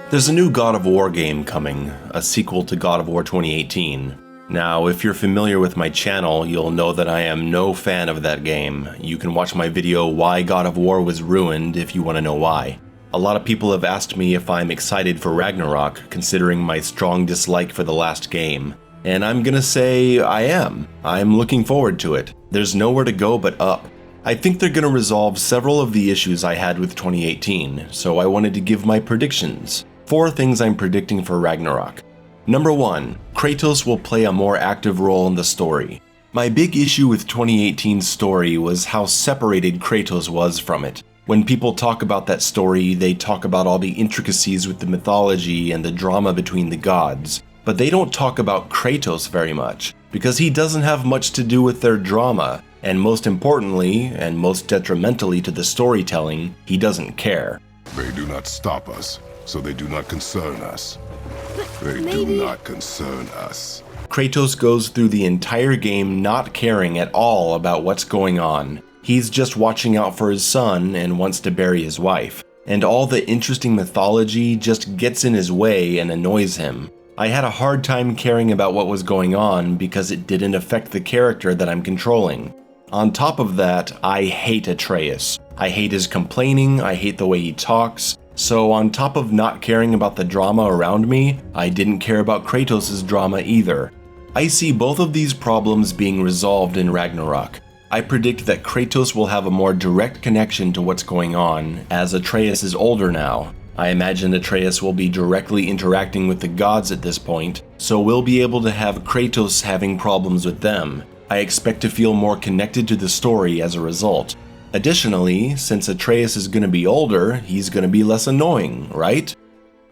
There's a new God of War game coming, a sequel to God of War 2018. Now, if you're familiar with my channel, you'll know that I am no fan of that game. You can watch my video Why God of War Was Ruined if you want to know why. A lot of people have asked me if I'm excited for Ragnarok, considering my strong dislike for the last game. And I'm gonna say I am. I'm looking forward to it. There's nowhere to go but up. I think they're gonna resolve several of the issues I had with 2018, so I wanted to give my predictions. 4 things I'm predicting for Ragnarok. Number 1, Kratos will play a more active role in the story. My big issue with 2018's story was how separated Kratos was from it. When people talk about that story, they talk about all the intricacies with the mythology and the drama between the gods, but they don't talk about Kratos very much, because he doesn't have much to do with their drama, and most importantly, and most detrimentally to the storytelling, he doesn't care. They do not stop us, so they do not concern us. They do not concern us. Kratos goes through the entire game not caring at all about what's going on. He's just watching out for his son and wants to bury his wife. And all the interesting mythology just gets in his way and annoys him. I had a hard time caring about what was going on because it didn't affect the character that I'm controlling. On top of that, I hate Atreus. I hate his complaining, I hate the way he talks. So on top of not caring about the drama around me, I didn't care about Kratos' drama either. I see both of these problems being resolved in Ragnarok. I predict that Kratos will have a more direct connection to what's going on, as Atreus is older now. I imagine Atreus will be directly interacting with the gods at this point, so we'll be able to have Kratos having problems with them. I expect to feel more connected to the story as a result. Additionally, since Atreus is going to be older, he's going to be less annoying, right?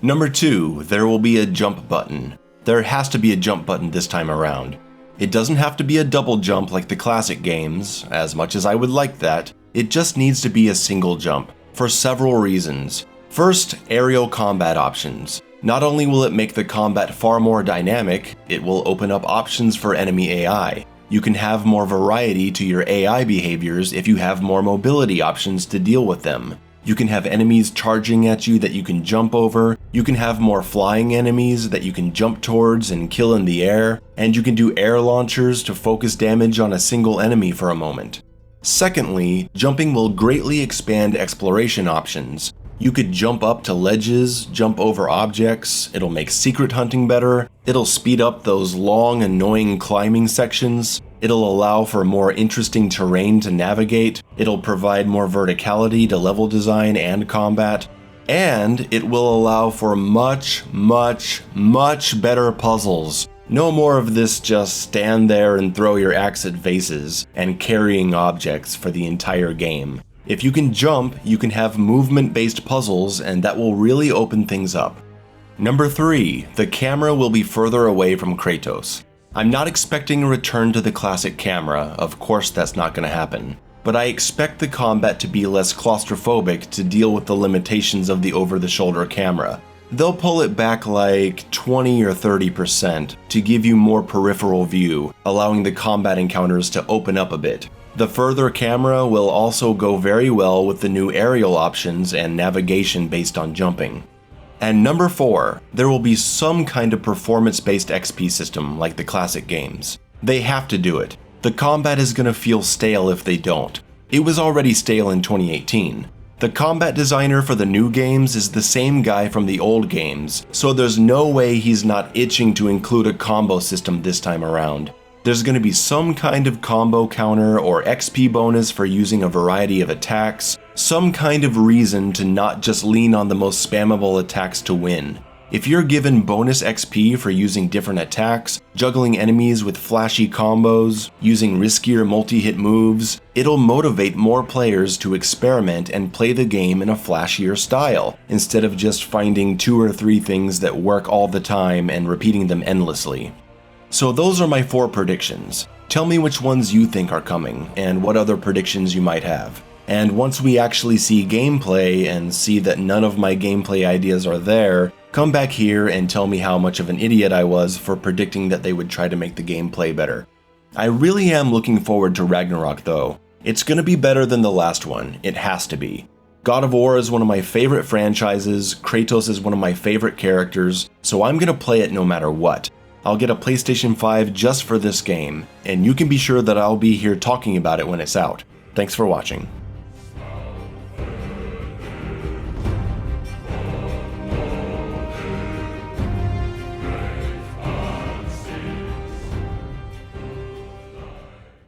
Number 2, there will be a jump button. There has to be a jump button this time around. It doesn't have to be a double jump like the classic games, as much as I would like that. It just needs to be a single jump, for several reasons. First, aerial combat options. Not only will it make the combat far more dynamic, it will open up options for enemy AI. You can have more variety to your AI behaviors if you have more mobility options to deal with them. You can have enemies charging at you that you can jump over, you can have more flying enemies that you can jump towards and kill in the air, and you can do air launchers to focus damage on a single enemy for a moment. Secondly, jumping will greatly expand exploration options. You could jump up to ledges, jump over objects, it'll make secret hunting better, it'll speed up those long, annoying climbing sections, it'll allow for more interesting terrain to navigate, it'll provide more verticality to level design and combat, and it will allow for much better puzzles. No more of this just stand there and throw your axe at faces and carrying objects for the entire game. If you can jump, you can have movement-based puzzles, and that will really open things up. Number 3, the camera will be further away from Kratos. I'm not expecting a return to the classic camera, of course that's not going to happen, but I expect the combat to be less claustrophobic to deal with the limitations of the over-the-shoulder camera. They'll pull it back like 20 or 30% to give you more peripheral view, allowing the combat encounters to open up a bit. The further camera will also go very well with the new aerial options and navigation based on jumping. And number 4, there will be some kind of performance-based XP system like the classic games. They have to do it. The combat is gonna feel stale if they don't. It was already stale in 2018. The combat designer for the new games is the same guy from the old games, so there's no way he's not itching to include a combo system this time around. There's going to be some kind of combo counter or XP bonus for using a variety of attacks, some kind of reason to not just lean on the most spammable attacks to win. If you're given bonus XP for using different attacks, juggling enemies with flashy combos, using riskier multi-hit moves, it'll motivate more players to experiment and play the game in a flashier style, instead of just finding 2 or 3 things that work all the time and repeating them endlessly. So those are my 4 predictions. Tell me which ones you think are coming, and what other predictions you might have. And once we actually see gameplay and see that none of my gameplay ideas are there, come back here and tell me how much of an idiot I was for predicting that they would try to make the gameplay better. I really am looking forward to Ragnarok though. It's gonna be better than the last one, it has to be. God of War is one of my favorite franchises, Kratos is one of my favorite characters, so I'm gonna play it no matter what. I'll get a PlayStation 5 just for this game, and you can be sure that I'll be here talking about it when it's out. Thanks for watching.